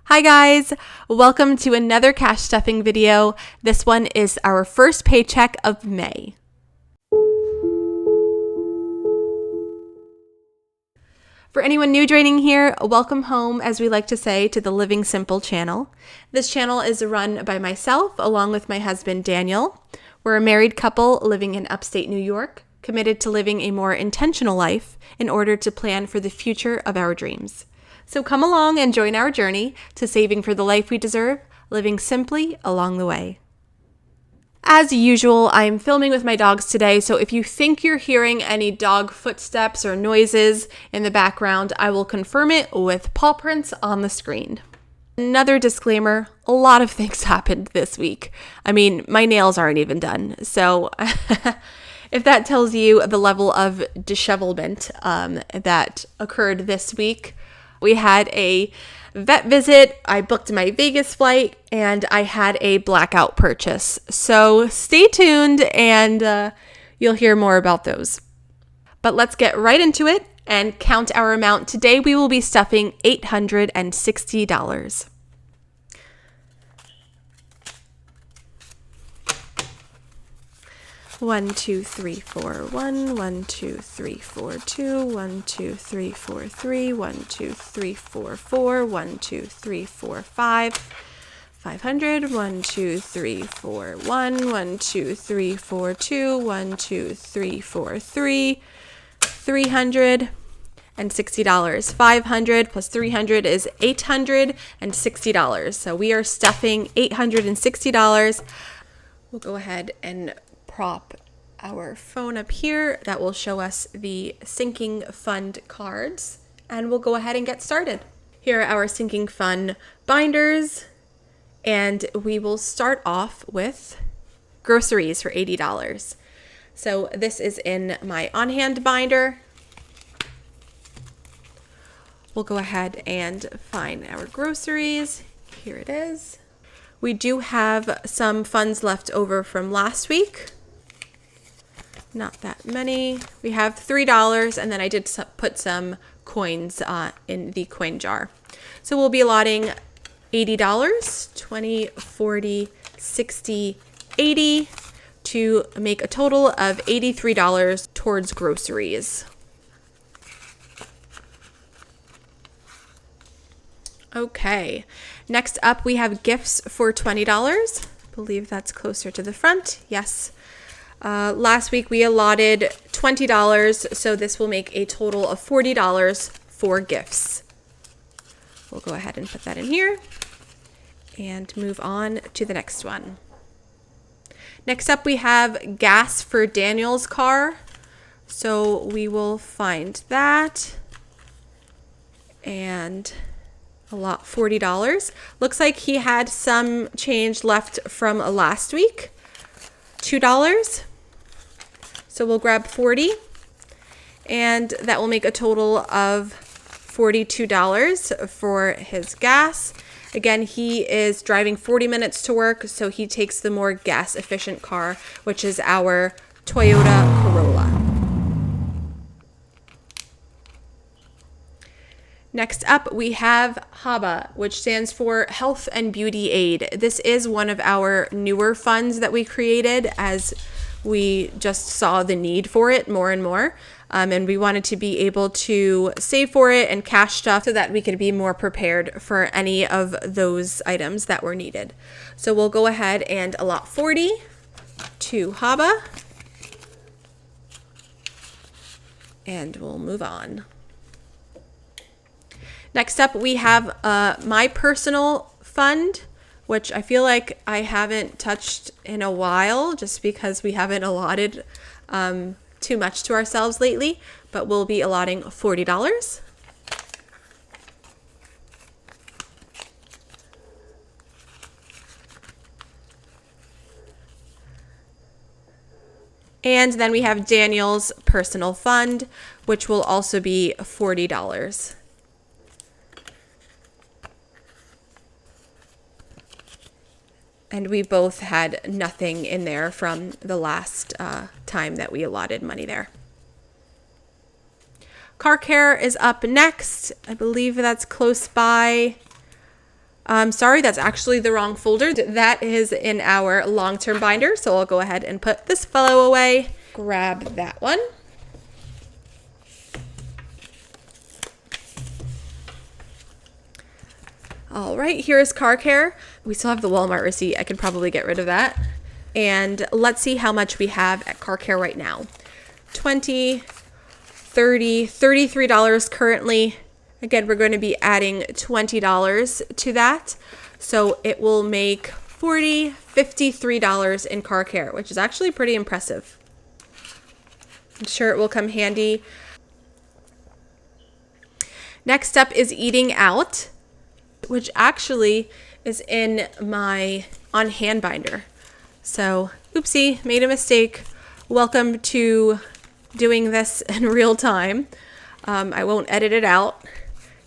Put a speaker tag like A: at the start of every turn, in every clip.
A: Hi guys, welcome to another cash stuffing video. This one is our first paycheck of May. For anyone new joining here, welcome home, as we like to say, to the Living Simple channel. This channel is run by myself along with my husband Daniel. We're a married couple living in upstate New York, committed to living a more intentional life in order to plan for the future of our dreams. So come along and join our journey to saving for the life we deserve, living simply along the way. As usual, I'm filming with my dogs today, so if you think you're hearing any dog footsteps or noises in the background, I will confirm it with paw prints on the screen. Another disclaimer, a lot of things happened this week. I mean, my nails aren't even done, so if that tells you the level of dishevelment that occurred this week, we had a vet visit, I booked my Vegas flight, and I had a blackout purchase. So stay tuned and you'll hear more about those. But let's get right into it and count our amount. Today we will be stuffing $860. One, two, three, four, one, 1, 2, 3, 4, 2, 1, 2, 3, 4, 3, 1, 2, 3, 4, 4, 1, 2, 3, 4, 5, 500, 1, 2, 3, 4, 1, 1, 2, 3, 4, 2, 1, 2, 3, 4, 3, $360. 500 plus 300 is $860. So we are stuffing $860. We'll go ahead and prop our phone up here. That will show us the sinking fund cards, and we'll go ahead and get started. Here are our sinking fund binders, and we will start off with groceries for $80. So this is in my on-hand binder. We'll go ahead and find our groceries. Here it is. We do have some funds left over from last week. Not that many. We have $3, and then I did put some coins in the coin jar. So we'll be allotting $80, 20, 40, 60, 80 to make a total of $83 towards groceries. Okay, next up we have gifts for $20. I believe that's closer to the front. Yes. Last week we allotted $20, so this will make a total of $40 for gifts. We'll go ahead and put that in here and move on to the next one. Next up we have gas for Daniel's car, so we will find that and allot $40. Looks like he had some change left from last week, $2. So we'll grab 40, and that will make a total of $42 for his gas. Again, he is driving 40 minutes to work, so he takes the more gas efficient car, which is our Toyota Corolla. Next up, we have HABA, which stands for Health and Beauty Aid. This is one of our newer funds that we created as we just saw the need for it more and more. And we wanted to be able to save for it and cash stuff so that we could be more prepared for any of those items that were needed. So we'll go ahead and allot 40 to HABA. And we'll move on. Next up, we have my personal fund, which I feel like I haven't touched in a while just because we haven't allotted too much to ourselves lately, but we'll be allotting $40. And then we have Daniel's personal fund, which will also be $40. And we both had nothing in there from the last time that we allotted money there. Car care is up next. I believe that's close by. Sorry, that's actually the wrong folder. That is in our long-term binder. So I'll go ahead and put this fellow away. Grab that one. All right, here's car care. We still have the Walmart receipt. I could probably get rid of that. And let's see how much we have at car care right now. $20, $30, $33 currently. Again, we're going to be adding $20 to that. So it will make $40, $53 in car care, which is actually pretty impressive. I'm sure it will come handy. Next up is eating out, which actually is in my on-hand binder. So, oopsie, made a mistake. Welcome to doing this in real time. I won't edit it out,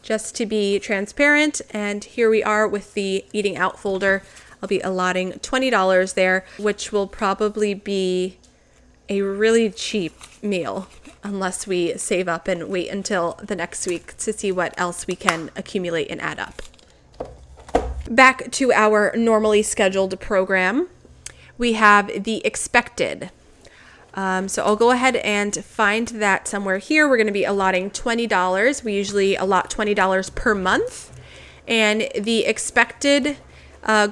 A: just to be transparent. And here we are with the eating out folder. I'll be allotting $20 there, which will probably be a really cheap meal unless we save up and wait until the next week to see what else we can accumulate and add up. Back to our normally scheduled program, we have the expected. So I'll go ahead and find that somewhere here. We're going to be allotting $20. We usually allot $20 per month. And the expected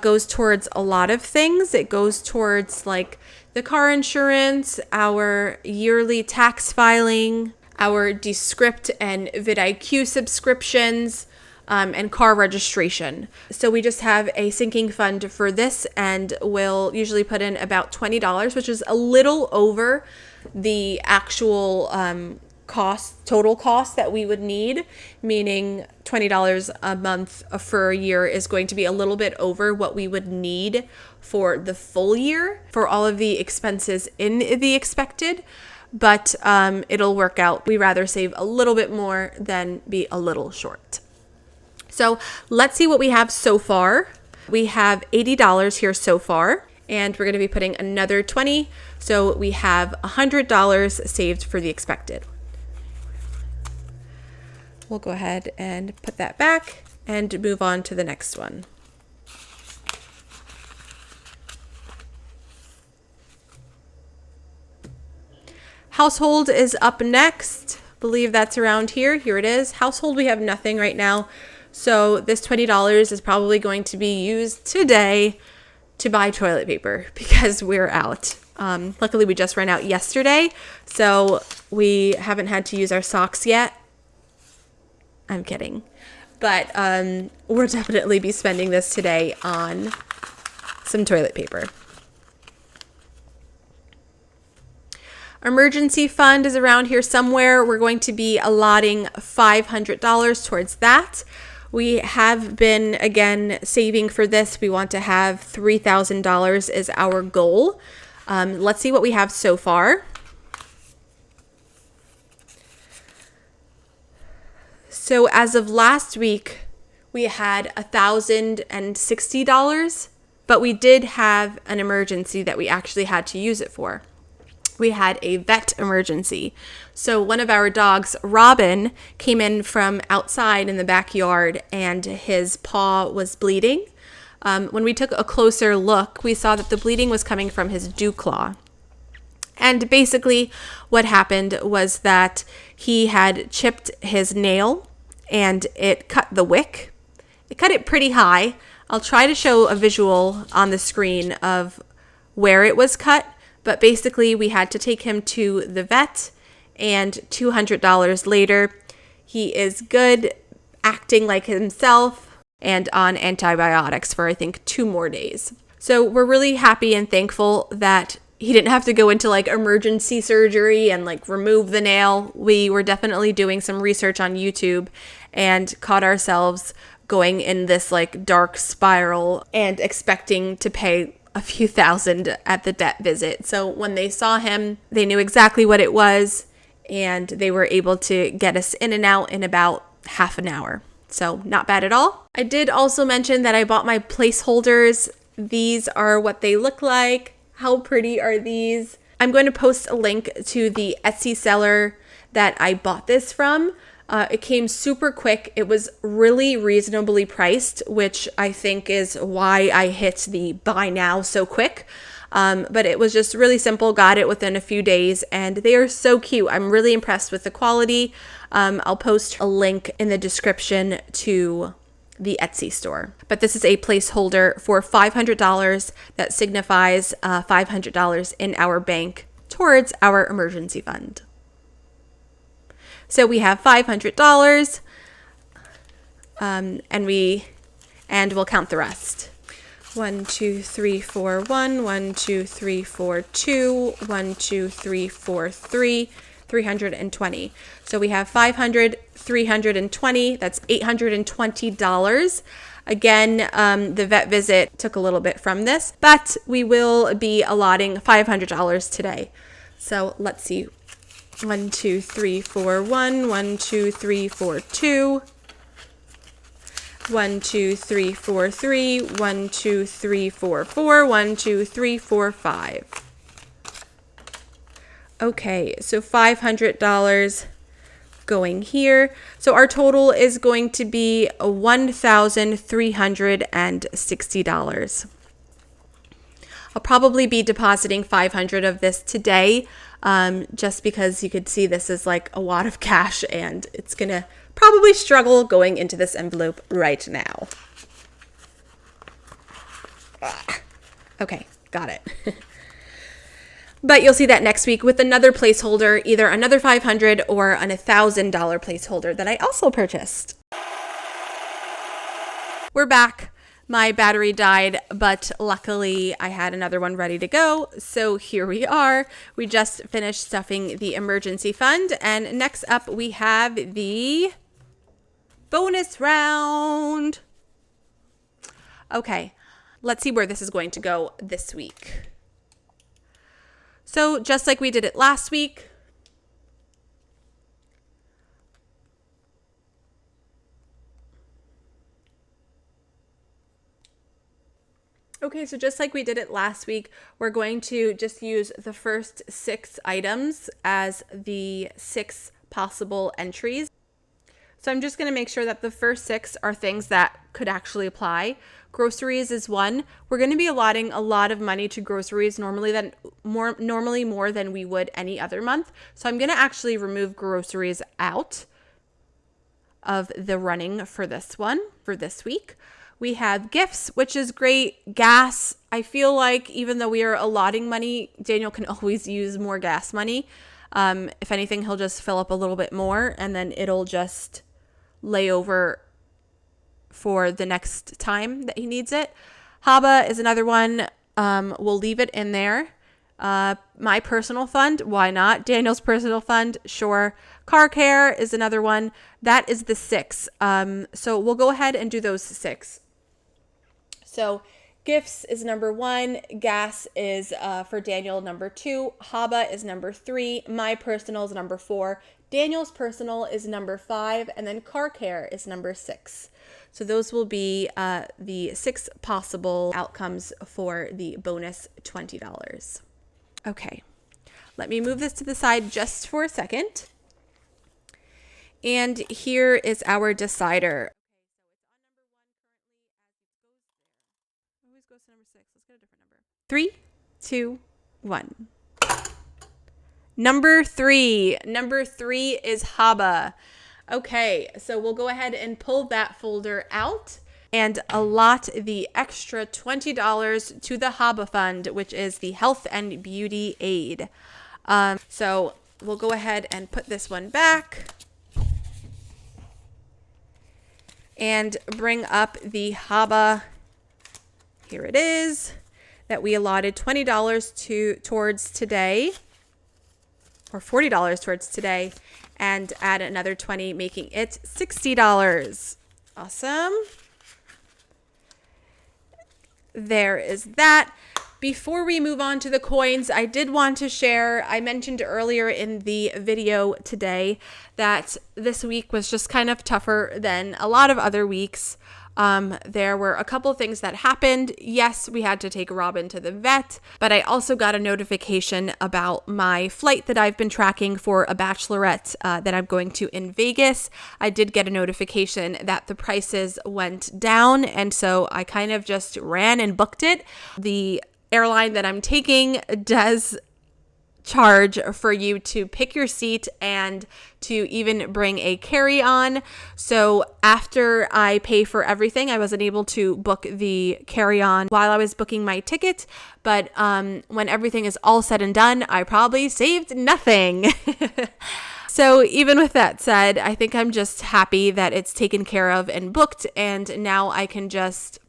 A: goes towards a lot of things. It goes towards like the car insurance, our yearly tax filing, our Descript and vidIQ subscriptions, and car registration. So we just have a sinking fund for this, and we'll usually put in about $20, which is a little over the actual total cost that we would need, meaning $20 a month for a year is going to be a little bit over what we would need for the full year for all of the expenses in the expected. But it'll work out. We rather save a little bit more than be a little short. So let's see what we have so far. We have $80 here so far, and we're going to be putting another $20. So we have $100 saved for the expected. We'll go ahead and put that back and move on to the next one. Household is up next. I believe that's around here. Here it is. Household, we have nothing right now. So this $20 is probably going to be used today to buy toilet paper because we're out. Luckily, we just ran out yesterday, so we haven't had to use our socks yet. I'm kidding. But we'll definitely be spending this today on some toilet paper. Emergency fund is around here somewhere. We're going to be allotting $500 towards that. We have been, again, saving for this. We want to have $3,000 as our goal. Let's see what we have so far. So as of last week, we had $1,060, but we did have an emergency that we actually had to use it for. We had a vet emergency. So one of our dogs, Robin, came in from outside in the backyard and his paw was bleeding. When we took a closer look, we saw that the bleeding was coming from his dew claw. And basically what happened was that he had chipped his nail and it cut the wick. It cut it pretty high. I'll try to show a visual on the screen of where it was cut. But basically, we had to take him to the vet, and $200 later, he is good, acting like himself, and on antibiotics for, I think, 2 more days. So we're really happy and thankful that he didn't have to go into like emergency surgery and like remove the nail. We were definitely doing some research on YouTube and caught ourselves going in this like dark spiral and expecting to pay a few thousand at the vet visit. So when they saw him, they knew exactly what it was, and they were able to get us in and out in about half an hour. So not bad at all. I did also mention that I bought my placeholders. These are what they look like. How pretty are these? I'm going to post a link to the Etsy seller that I bought this from. It came super quick. It was really reasonably priced, which I think is why I hit the buy now so quick. But it was just really simple, got it within a few days, and they are so cute. I'm really impressed with the quality. I'll post a link in the description to the Etsy store. But this is a placeholder for $500 that signifies $500 in our bank towards our emergency fund. So we have $500, and we'll count the rest. 1, 2, 3, 4, 1, 1, 2, 3, 4, 2, 1, 2, 3, 4, 3, 320. So we have 500, 320, that's $820. Again, the vet visit took a little bit from this, but we will be allotting $500 today. So let's see. 1, 2, 3, 4, 1, 1, 2, 3, 4, 2, 1, 2, 3, 4, 3, 1, 2, 3, 4, 4, 1, 2, 3, 4, 5. Okay, so $500 going here. So our total is going to be $1,360. I'll probably be depositing 500 of this today, just because you could see this is like a lot of cash, and it's gonna probably struggle going into this envelope right now. Okay, got it. But you'll see that next week with another placeholder, either another 500 or an $1,000 placeholder that I also purchased. We're back. My battery died, but luckily I had another one ready to go. So here we are. We just finished stuffing the emergency fund. And next up we have the bonus round. Okay, let's see where this is going to go this week. So just like we did it last week, we're going to just use the first 6 items as the 6 possible entries. So I'm just going to make sure that the first 6 are things that could actually apply. Groceries is one. We're going to be allotting a lot of money to groceries, normally more than we would any other month. So I'm going to actually remove groceries out of the running for this one, for this week. We have gifts, which is great. Gas, I feel like even though we are allotting money, Daniel can always use more gas money. If anything, he'll just fill up a little bit more, and then it'll just lay over for the next time that he needs it. Haba is another one. We'll leave it in there. My personal fund, why not? Daniel's personal fund, sure. Car care is another one. That is the 6. So we'll go ahead and do those 6. So gifts is number 1. Gas is for Daniel number 2. Haba is number 3. My personal is number 4. Daniel's personal is number 5. And then car care is number 6. So those will be the 6 possible outcomes for the bonus $20. Okay, let me move this to the side just for a second. And here is our decider. Always goes to number 6. Let's get a different number. 3, 2, 1. Number 3. Number 3 is Haba. Okay, so we'll go ahead and pull that folder out and allot the extra $20 to the Haba Fund, which is the Health and Beauty Aid. So we'll go ahead and put this one back and bring up the Haba. Here it is, that we allotted $20 towards today, or $40 towards today, and add another $20, making it $60. Awesome. There is that. Before we move on to the coins, I did want to share, I mentioned earlier in the video today that this week was just kind of tougher than a lot of other weeks. There were a couple things that happened. Yes, we had to take Robin to the vet, but I also got a notification about my flight that I've been tracking for a bachelorette that I'm going to in Vegas. I did get a notification that the prices went down, and so I kind of just ran and booked it. The airline that I'm taking does charge for you to pick your seat and to even bring a carry-on. So after I pay for everything, I wasn't able to book the carry-on while I was booking my ticket. But when everything is all said and done, I probably saved nothing. So even with that said, I think I'm just happy that it's taken care of and booked, and now I can just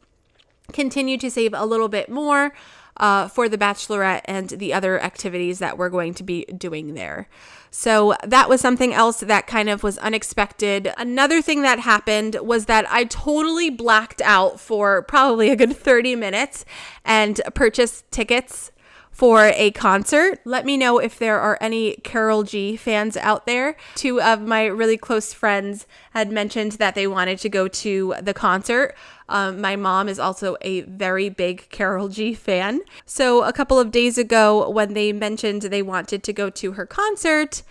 A: continue to save a little bit more for the bachelorette and the other activities that we're going to be doing there. So that was something else that kind of was unexpected. Another thing that happened was that I totally blacked out for probably a good 30 minutes and purchased tickets for a concert. Let me know if there are any Karol G fans out there. Two of my really close friends had mentioned that they wanted to go to the concert. My mom is also a very big Karol G fan. So a couple of days ago, when they mentioned they wanted to go to her concert,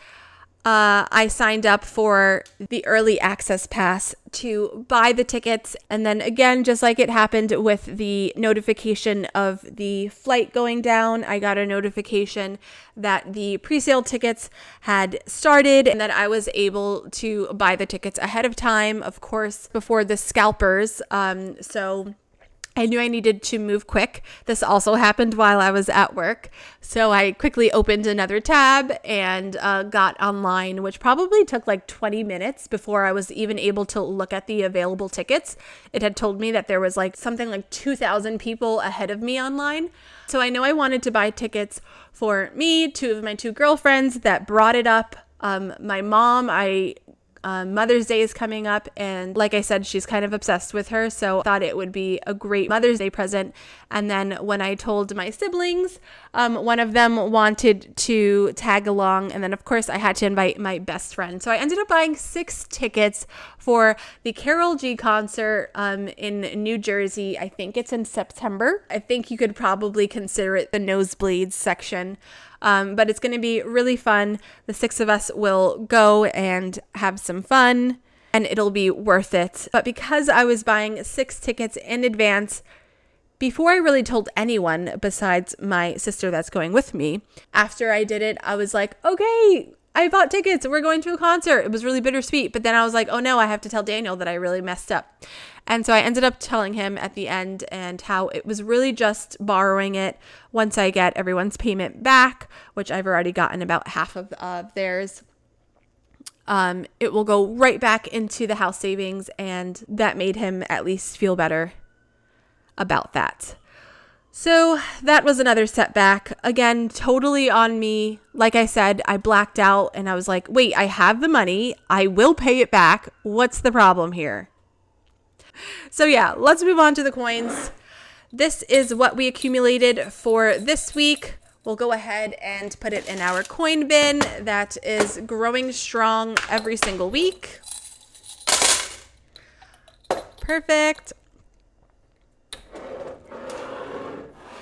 A: I signed up for the early access pass to buy the tickets. And then again, just like it happened with the notification of the flight going down, I got a notification that the pre-sale tickets had started and that I was able to buy the tickets ahead of time, of course, before the scalpers. So I knew I needed to move quick. This also happened while I was at work. So I quickly opened another tab and got online, which probably took like 20 minutes before I was even able to look at the available tickets. It had told me that there was like something like 2,000 people ahead of me online. So I know I wanted to buy tickets for me, two of my two girlfriends that brought it up. My mom, Mother's Day is coming up, and like I said, she's kind of obsessed with her, so I thought it would be a great Mother's Day present. And then when I told my siblings, one of them wanted to tag along, and then of course I had to invite my best friend. So I ended up buying 6 tickets for the Karol G concert in New Jersey. I think it's in September. I think you could probably consider it the nosebleeds section. But it's going to be really fun. The 6 of us will go and have some fun, and it'll be worth it. But because I was buying 6 tickets in advance, before I really told anyone besides my sister that's going with me, after I did it, I was like, okay, I bought tickets. We're going to a concert. It was really bittersweet. But then I was like, oh no, I have to tell Daniel that I really messed up. And so I ended up telling him at the end, and how it was really just borrowing it once I get everyone's payment back, which I've already gotten about half of theirs. It will go right back into the house savings, and that made him at least feel better about that. So that was another setback. Again, totally on me. Like I said, I blacked out and I was like, wait, I have the money. I will pay it back. What's the problem here? So yeah, let's move on to the coins. This is what we accumulated for this week. We'll go ahead and put it in our coin bin that is growing strong every single week. Perfect.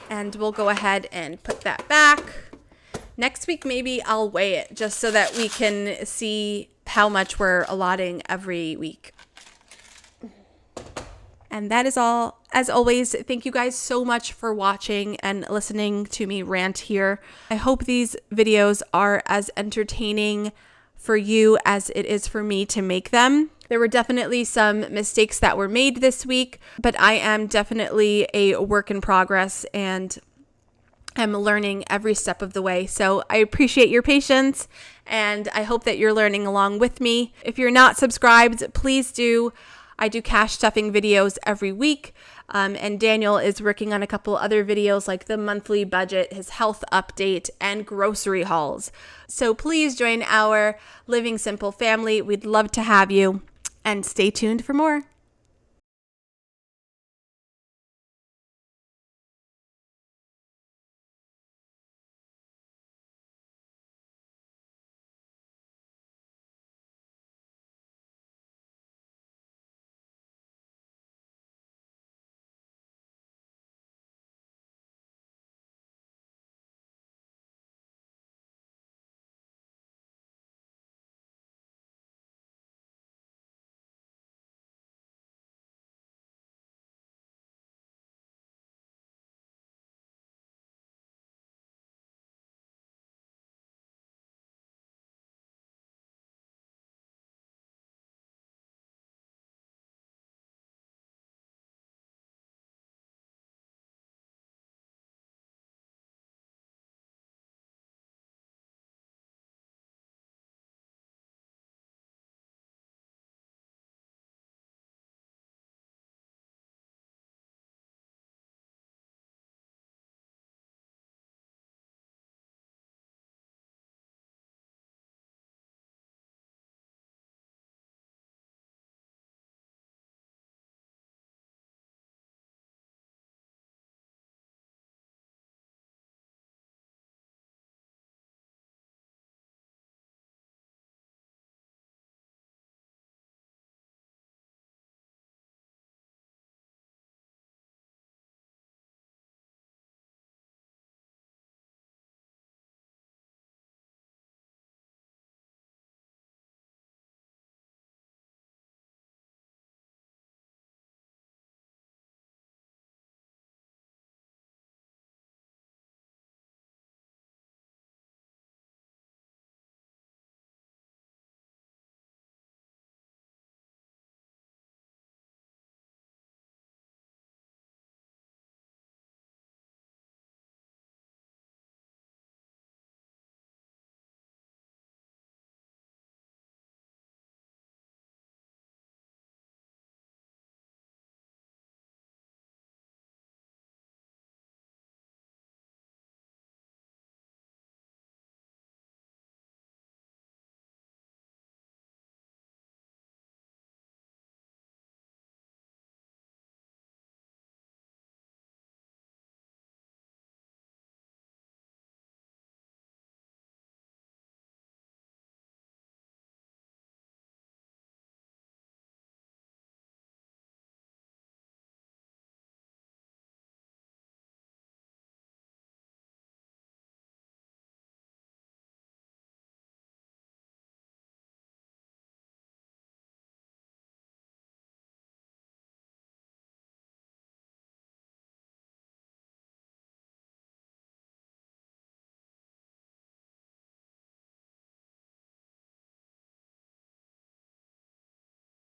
A: And we'll go ahead and put that back. Next week, maybe I'll weigh it just so that we can see how much we're allotting every week. And that is all. As always, thank you guys so much for watching and listening to me rant here. I hope these videos are as entertaining for you as it is for me to make them. There were definitely some mistakes that were made this week, but I am definitely a work in progress and I'm learning every step of the way. So I appreciate your patience and I hope that you're learning along with me. If you're not subscribed, please do. I do cash stuffing videos every week, and Daniel is working on a couple other videos like the monthly budget, his health update, and grocery hauls. So please join our Living Simple family. We'd love to have you, and stay tuned for more.